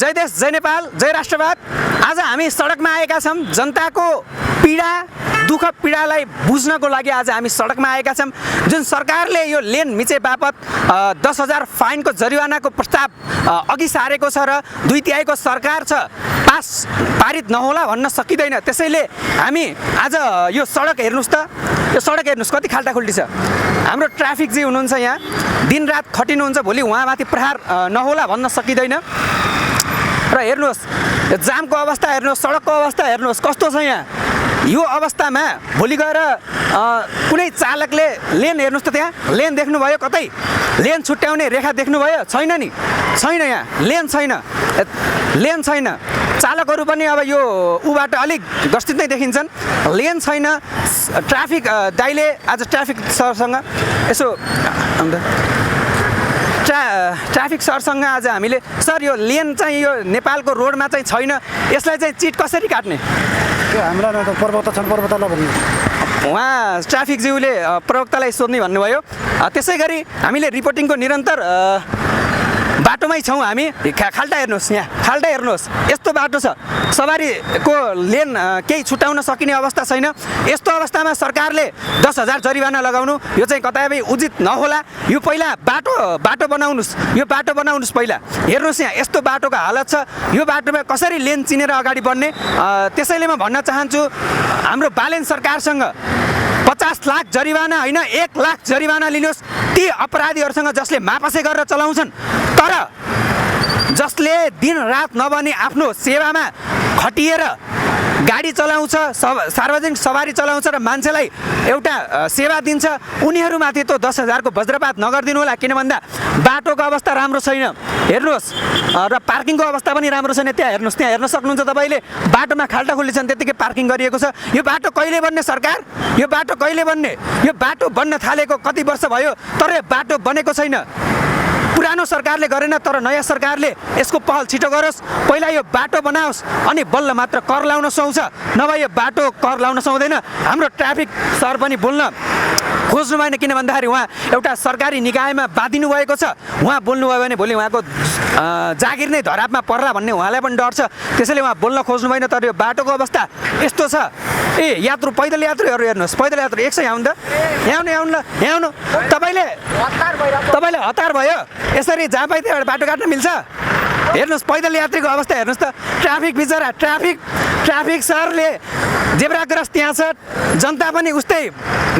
जय देश, जय नेपाल, जय राष्ट्रवाद। आज हामी सडकमा आएका छौँ। जनताको पीडा दुःख पीडालाई बुझ्नको लागि आज हामी सडकमा आएका छौँ। जुन सरकारले यो लेन मिचे बापत 10,000 फाइनको जरिवानाको प्रस्ताव अघि सारेको छ र 2/3 सरकार छ, पारित नहोला भन्न सकिँदैन। त्यसैले हामी आज यो सडक हेर्नुहोस् त, यो सडक हेर्नुहोस् कति खाल्टाखुल्टी छ। हाम्रो ट्राफिक जी हुनुहुन्छ यहाँ, दिनरात खटिनुहुन्छ, भोलि उहाँमाथि प्रहार नहोला भन्न सकिँदैन। र हेर्नुहोस् जामको अवस्था हेर्नुहोस्, सडकको अवस्था हेर्नुहोस् कस्तो छ यहाँ। यो अवस्थामा भोलि गएर कुनै चालकले लेन हेर्नुहोस् त, त्यहाँ लेन देख्नुभयो? कतै लेन छुट्याउने रेखा देख्नुभयो? छैन नि, छैन, यहाँ लेन छैन, लेन छैन। चालकहरू पनि अब यो ऊबाट अलिक गस्तित नै देखिन्छन्, लेन छैन। ट्राफिक दाइले आज ट्राफिक सरसँग यसो ट्राफिक सरसँग आज हामीले सर यो लेन चाहिँ यो नेपालको रोडमा चाहिँ छैन, यसलाई चाहिँ चिट कसरी काट्ने? हामीलाई प्रवक्ता छन्, प्रवक्तालाई भन्नु। उहाँ ट्राफिकज्यूले प्रवक्तालाई सोध्ने भन्नुभयो। त्यसै गरी हामीले रिपोर्टिङको निरन्तर बाटोमै छौँ हामी। खाल्टा हेर्नुहोस्, यहाँ खाल्टा हेर्नुहोस्, यस्तो बाटो छ, सवारीको लेन केही छुट्याउन सकिने अवस्था छैन। यस्तो अवस्थामा सरकारले 10,000 जरिवाना लगाउनु यो चाहिँ कतै उचित नहोला। यो पहिला बाटो बनाउनुहोस्, यो बाटो बनाउनुहोस् पहिला। हेर्नुहोस् यहाँ यस्तो बाटोको हालत छ, यो बाटोमा कसरी लेन चिनेर अगाडि बढ्ने? त्यसैले म भन्न चाहन्छु हाम्रो बालेन सरकारसँग 50 लाख जरिवाना होइन 1 लाख जरिवाना लिनुहोस् ती अपराधीहरूसँग जसले मापासे गरेर चलाउँछन्, तर जसले दिन रात नभनी आफ्नो सेवामा खटिएर गाडी चलाउँछ, सार्वजनिक सवारी चलाउँछ र मान्छेलाई एउटा सेवा दिन्छ, उनीहरूमाथि त 10,000 को वज्रपात नगरिदिनु होला। किन भन्दा बाटोको अवस्था राम्रो छैन, हेर्नुहोस्, र पार्किङको अवस्था पनि राम्रो छैन। त्यहाँ हेर्नुहोस्, त्यहाँ हेर्न सक्नुहुन्छ तपाईँले, बाटोमा खाल्टाखुल्टी छन्, त्यतिकै पार्किङ गरिएको छ। यो बाटो कहिले बन्ने सरकार? यो बाटो कहिले बन्ने? यो बाटो बन्न थालेको कति वर्ष भयो, तर यो बाटो बनेको छैन। पुरानो सरकारले गरेन, तर नयाँ सरकारले यसको पहल छिटो गरोस्। पहिला यो बाटो बनाओस्, अनि बल्ल मात्र कर लाउन सुहाउँछ, नभए यो बाटो कर लाउन सुहाउँदैन। हाम्रो ट्राफिक सर पनि बोल्न खोज्नु भएन, किन भन्दाखेरि उहाँ एउटा सरकारी निकायमा बाँधिनु भएको छ। उहाँ बोल्नुभयो भने भोलि उहाँको जागिर नै धरापमा पर्ला भन्ने उहाँलाई पनि डर छ। त्यसैले उहाँ बोल्न खोज्नु भएन। तर यो बाटोको अवस्था यस्तो छ। ए यात्रु, पैदल यात्रुहरू हेर्नुहोस्, पैदल यात्रु एकछिन आउनु त, यहाँ आउनु ल, यहाँ आउनु। तपाईँले हतार भयो, यसरी जहाँ पाइ त्यहाँबाट बाटो काट्न मिल्छ? हेर्नुहोस् पैदल यात्रीको अवस्था हेर्नुहोस् त। ट्राफिक बिचरा ट्राफिक सरले जेब्रा क्रस त्यहाँ छ, जनता पनि उस्तै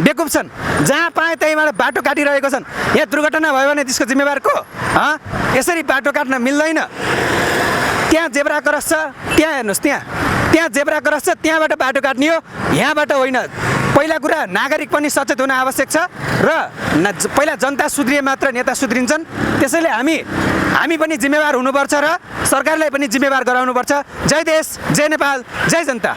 बेकुब छन्, जहाँ पाए त्यहीँबाट बाटो काटिरहेको छन्। यहाँ दुर्घटना भयो भने त्यसको जिम्मेवार को? यसरी बाटो काट्न मिल्दैन। त्यहाँ जेब्रा क्रस छ, त्यहाँ हेर्नुहोस्, त्यहाँ जेब्रा क्रस छ, त्यहाँबाट बाटो काट्ने हो, यहाँबाट होइन। पहिला कुरा नागरिक पनि सचेत हुन आवश्यक छ, र पहिला जनता सुध्रिए मात्र नेता सुध्रिन्छन्। त्यसैले हामी पनि जिम्मेवार हुनुपर्छ र सरकारलाई पनि जिम्मेवार गराउनुपर्छ। जय देश, जय नेपाल, जय जनता।